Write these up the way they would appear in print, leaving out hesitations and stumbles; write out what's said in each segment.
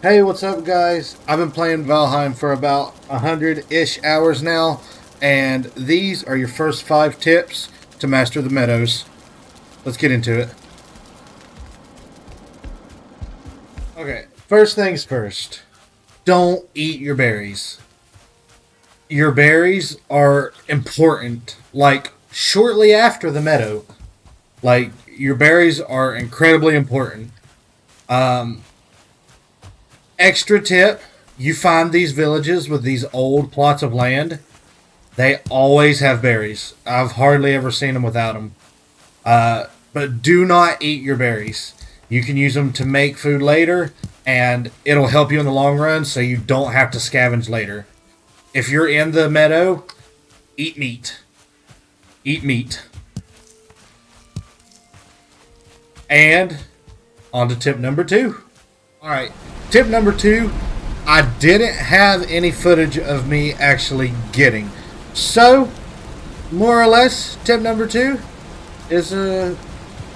Hey, what's up, guys? I've been playing Valheim for about 100-ish hours now, and these are your first 5 tips to master the Meadows. Let's get into it. Okay, first things first. Don't eat your berries. Your berries are important, like, shortly after the meadow. Like, your berries are incredibly important. Um, Extra tip, you find these villages with these old plots of land. They always have berries. I've hardly ever seen them without them. But do not eat your berries. You can use them to make food later, and it'll help you in the long run so you don't have to scavenge later. If you're in the meadow, eat meat. Eat meat. And on to tip number 2. Alright, tip number 2. I didn't have any footage of me actually getting. So, more or less, tip number 2 is a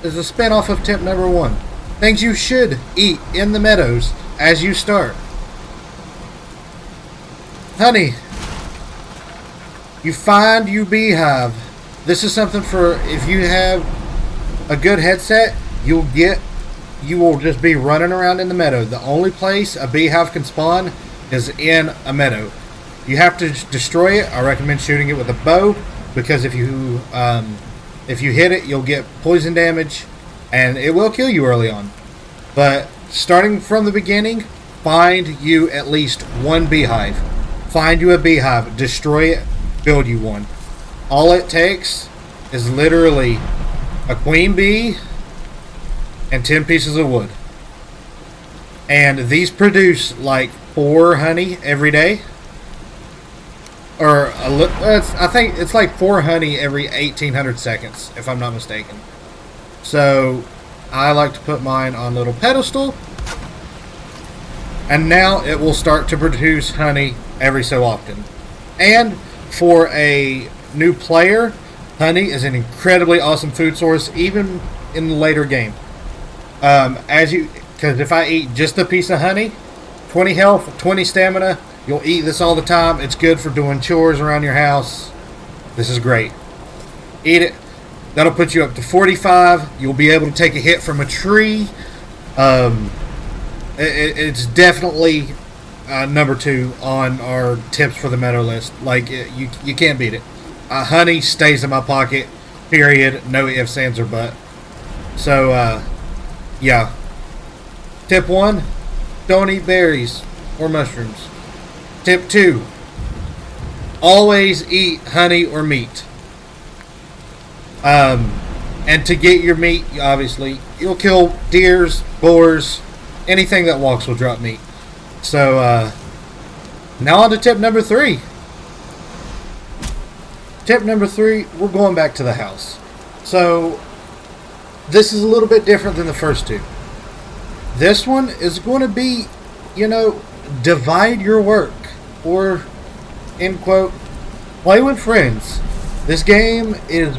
spin-off of tip number 1. Things you should eat in the meadows as you start. Honey. You find your beehive. This is something for if you have a good headset, you will just be running around in the meadow. The only place a beehive can spawn is in a meadow. You have to destroy it. I recommend shooting it with a bow because if you hit it, you'll get poison damage, and it will kill you early on. But starting from the beginning, find you at least one beehive. Find you a beehive, destroy it, build you one. All it takes is literally a queen bee and 10 pieces of wood. And these produce like 4 honey every day. I think it's like 4 honey every 1800 seconds, if I'm not mistaken. So I like to put mine on a little pedestal, and now it will start to produce honey every so often. And for a new player, honey is an incredibly awesome food source, even in the later game. Because if I eat just a piece of honey, 20 health, 20 stamina, you'll eat this all the time. It's good for doing chores around your house. This is great. Eat it. That'll put you up to 45. You'll be able to take a hit from a tree. It's definitely number 2 on our tips for the meadow list. Like, you can't beat it. Honey stays in my pocket, period. No ifs, ands, or but. So, yeah. Tip 1, don't eat berries or mushrooms. Tip 2, always eat honey or meat. And to get your meat, obviously, you'll kill deers, boars, anything that walks will drop meat. So, now on to tip number 3. Tip number 3, we're going back to the house. So, this is a little bit different than the first 2. This one is going to be, divide your work. Or, end quote, play with friends. This game is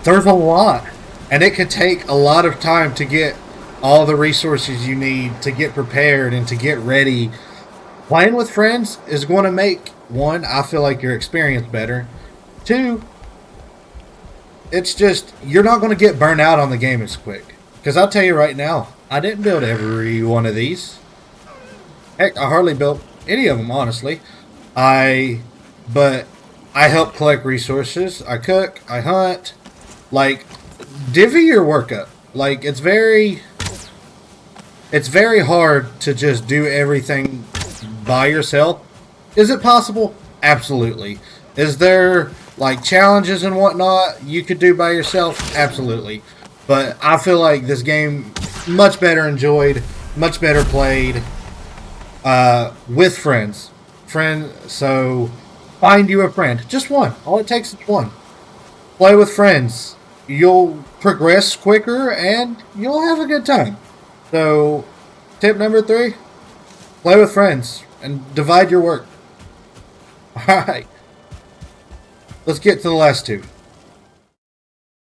there's a lot. And it could take a lot of time to get all the resources you need to get prepared and to get ready. Playing with friends is going to make, 1, I feel like your experience better. 2, it's just, you're not going to get burnt out on the game as quick. Because I'll tell you right now, I didn't build every one of these. Heck, I hardly built any of them, honestly. But I help collect resources. I cook. I hunt. Like, divvy your work up. Like, it's very hard to just do everything by yourself. Is it possible? Absolutely. Is there, like, challenges and whatnot you could do by yourself? Absolutely. But I feel like this game much better enjoyed, much better played with friends. So find you a friend. Just one. All it takes is one. Play with friends. You'll progress quicker and you'll have a good time. So tip number 3, play with friends and divide your work. Alright. Let's get to the last 2.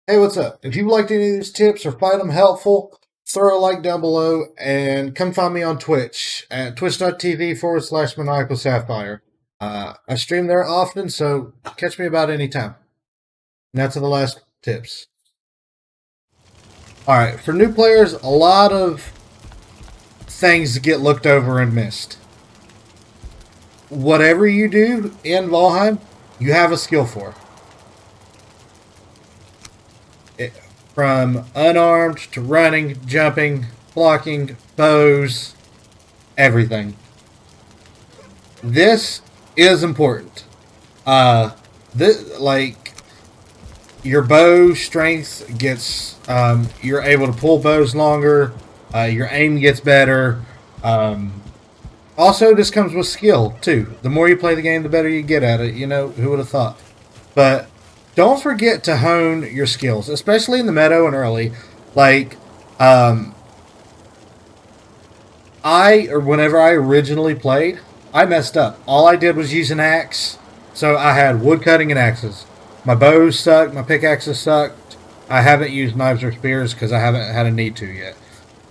Hey, what's up? If you liked any of these tips or find them helpful, throw a like down below and come find me on Twitch at twitch.tv/maniacal sapphire. I stream there often, so catch me about any time. Now to the last tips. Alright, for new players, a lot of things get looked over and missed. Whatever you do in Valheim, you have a skill for. From unarmed to running, jumping, blocking, bows, everything. This is important. Like your bow strength gets, you're able to pull bows longer. Your aim gets better. Also, this comes with skill too. The more you play the game, the better you get at it. You know, who would have thought? But don't forget to hone your skills, especially in the meadow and early. Like, whenever I originally played, I messed up. All I did was use an axe, so I had wood cutting and axes. My bows sucked, my pickaxes sucked. I haven't used knives or spears because I haven't had a need to yet.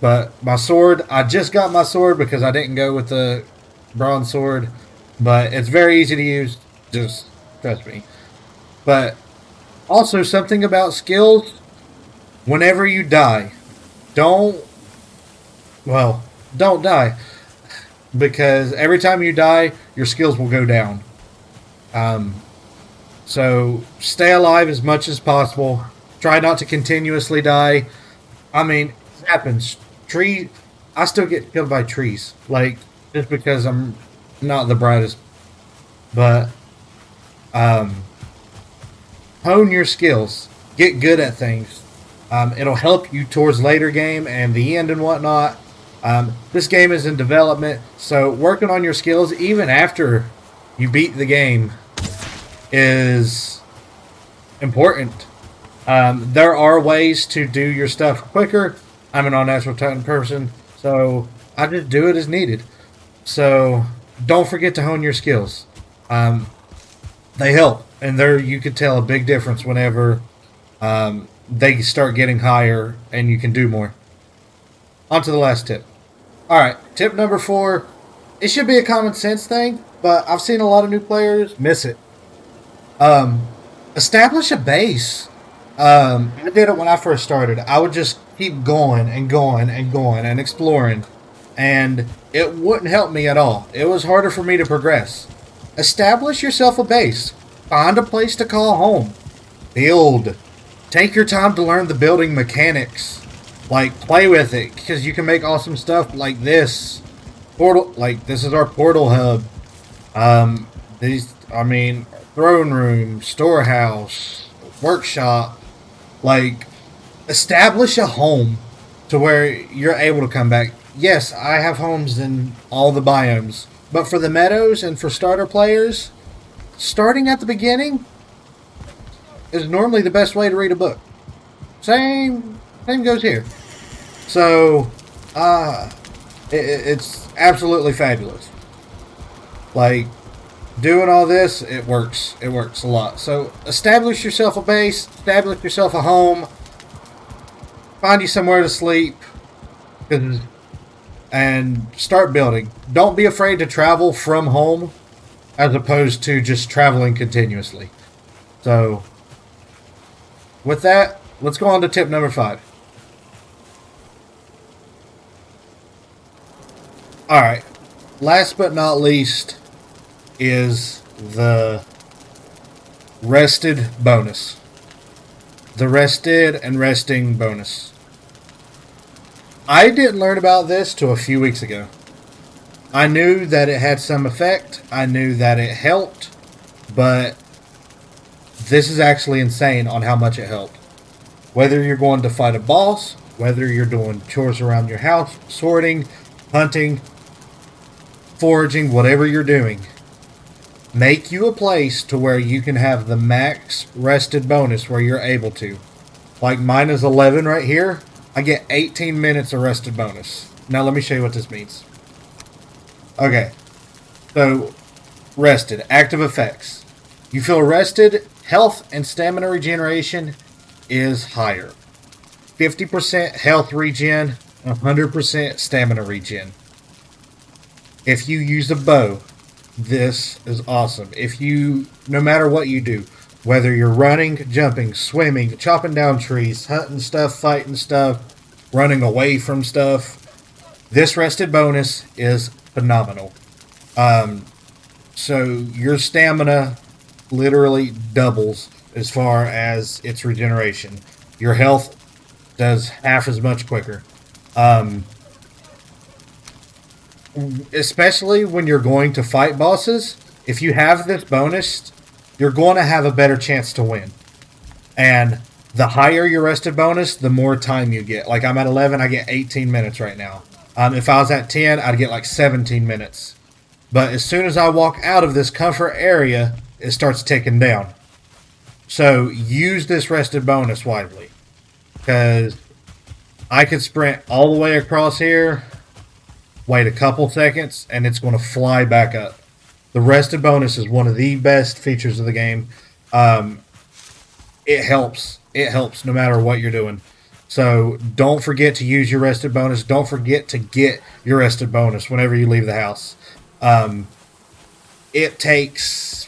But my sword, I just got my sword because I didn't go with the bronze sword. But it's very easy to use, just trust me. But also, something about skills, whenever you die, don't die. Because every time you die, your skills will go down. So stay alive as much as possible. Try not to continuously die. I mean, it happens. I still get killed by trees. Like, just because I'm not the brightest. But, hone your skills. Get good at things. It'll help you towards later game and the end and whatnot. This game is in development, so working on your skills even after you beat the game is important. There are ways to do your stuff quicker. I'm an all-natural Titan person, so I just do it as needed. So don't forget to hone your skills. They help, and there you could tell a big difference whenever they start getting higher and you can do more. On to the last tip. Alright, tip number 4. It should be a common sense thing, but I've seen a lot of new players miss it. Establish a base. I did it when I first started. I would just keep going and going and going and exploring, and it wouldn't help me at all. It was harder for me to progress. Establish yourself a base. Find a place to call home. Build. Take your time to learn the building mechanics. Like, play with it, because you can make awesome stuff like this. This is our portal hub. Throne room, storehouse, workshop. Like, establish a home to where you're able to come back. Yes, I have homes in all the biomes. But for the meadows and for starter players, starting at the beginning is normally the best way to read a book. Same goes here. So, it's absolutely fabulous. Like, doing all this, it works. It works a lot. So, establish yourself a base, establish yourself a home, find you somewhere to sleep, and start building. Don't be afraid to travel from home as opposed to just traveling continuously. So, with that, let's go on to tip number 5. Alright, last but not least is the rested bonus. The rested and resting bonus. I didn't learn about this till a few weeks ago. I knew that it had some effect. I knew that it helped. But this is actually insane on how much it helped. Whether you're going to fight a boss, whether you're doing chores around your house, sorting, hunting, foraging, whatever you're doing, make you a place to where you can have the max rested bonus where you're able to. Like mine is 11 right here. I get 18 minutes of rested bonus. Now let me show you what this means. Okay. So, rested. Active effects. You feel rested. Health and stamina regeneration is higher. 50% health regen, 100% stamina regen. If you use a bow, this is awesome. No matter what you do, whether you're running, jumping, swimming, chopping down trees, hunting stuff, fighting stuff, running away from stuff, this rested bonus is phenomenal. So your stamina literally doubles as far as its regeneration. Your health does half as much quicker. Um, Especially when you're going to fight bosses, if you have this bonus, you're going to have a better chance to win. And the higher your rested bonus, the more time you get. Like I'm at 11, I get 18 minutes right now. If I was at 10, I'd get like 17 minutes. But as soon as I walk out of this comfort area, it starts ticking down. So use this rested bonus wisely. Because I could sprint all the way across here, wait a couple seconds, and it's going to fly back up. The rested bonus is one of the best features of the game. It helps. It helps no matter what you're doing. So don't forget to use your rested bonus. Don't forget to get your rested bonus whenever you leave the house. It takes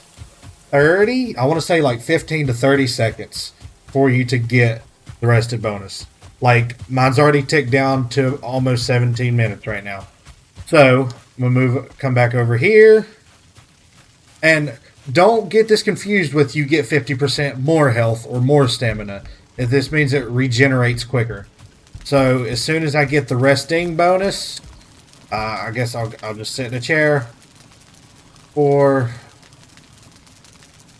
30, I want to say like 15 to 30 seconds for you to get the rested bonus. Like mine's already ticked down to almost 17 minutes right now. So we'll come back over here. And don't get this confused with you get 50% more health or more stamina. If this means it regenerates quicker. So as soon as I get the resting bonus, I guess I'll just sit in a chair or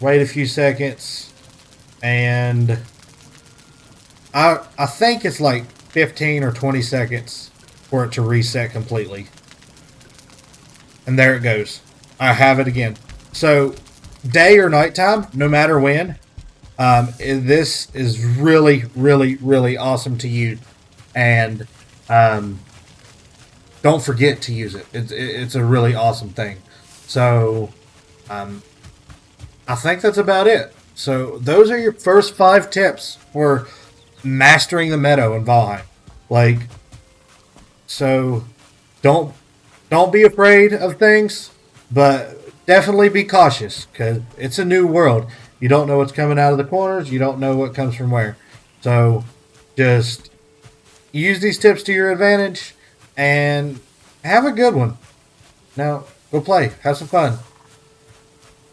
wait a few seconds, and I think it's like 15 or 20 seconds for it to reset completely. And there it goes. I have it again. So day or nighttime, no matter when, this is really, really, really awesome to use. And don't forget to use it. It's a really awesome thing. So I think that's about it. So those are your first 5 tips for mastering the Meadow in Valheim. Like, so don't be afraid of things, but definitely be cautious because it's a new world. You don't know what's coming out of the corners. You don't know what comes from where. So just use these tips to your advantage and have a good one. Now, go play. Have some fun.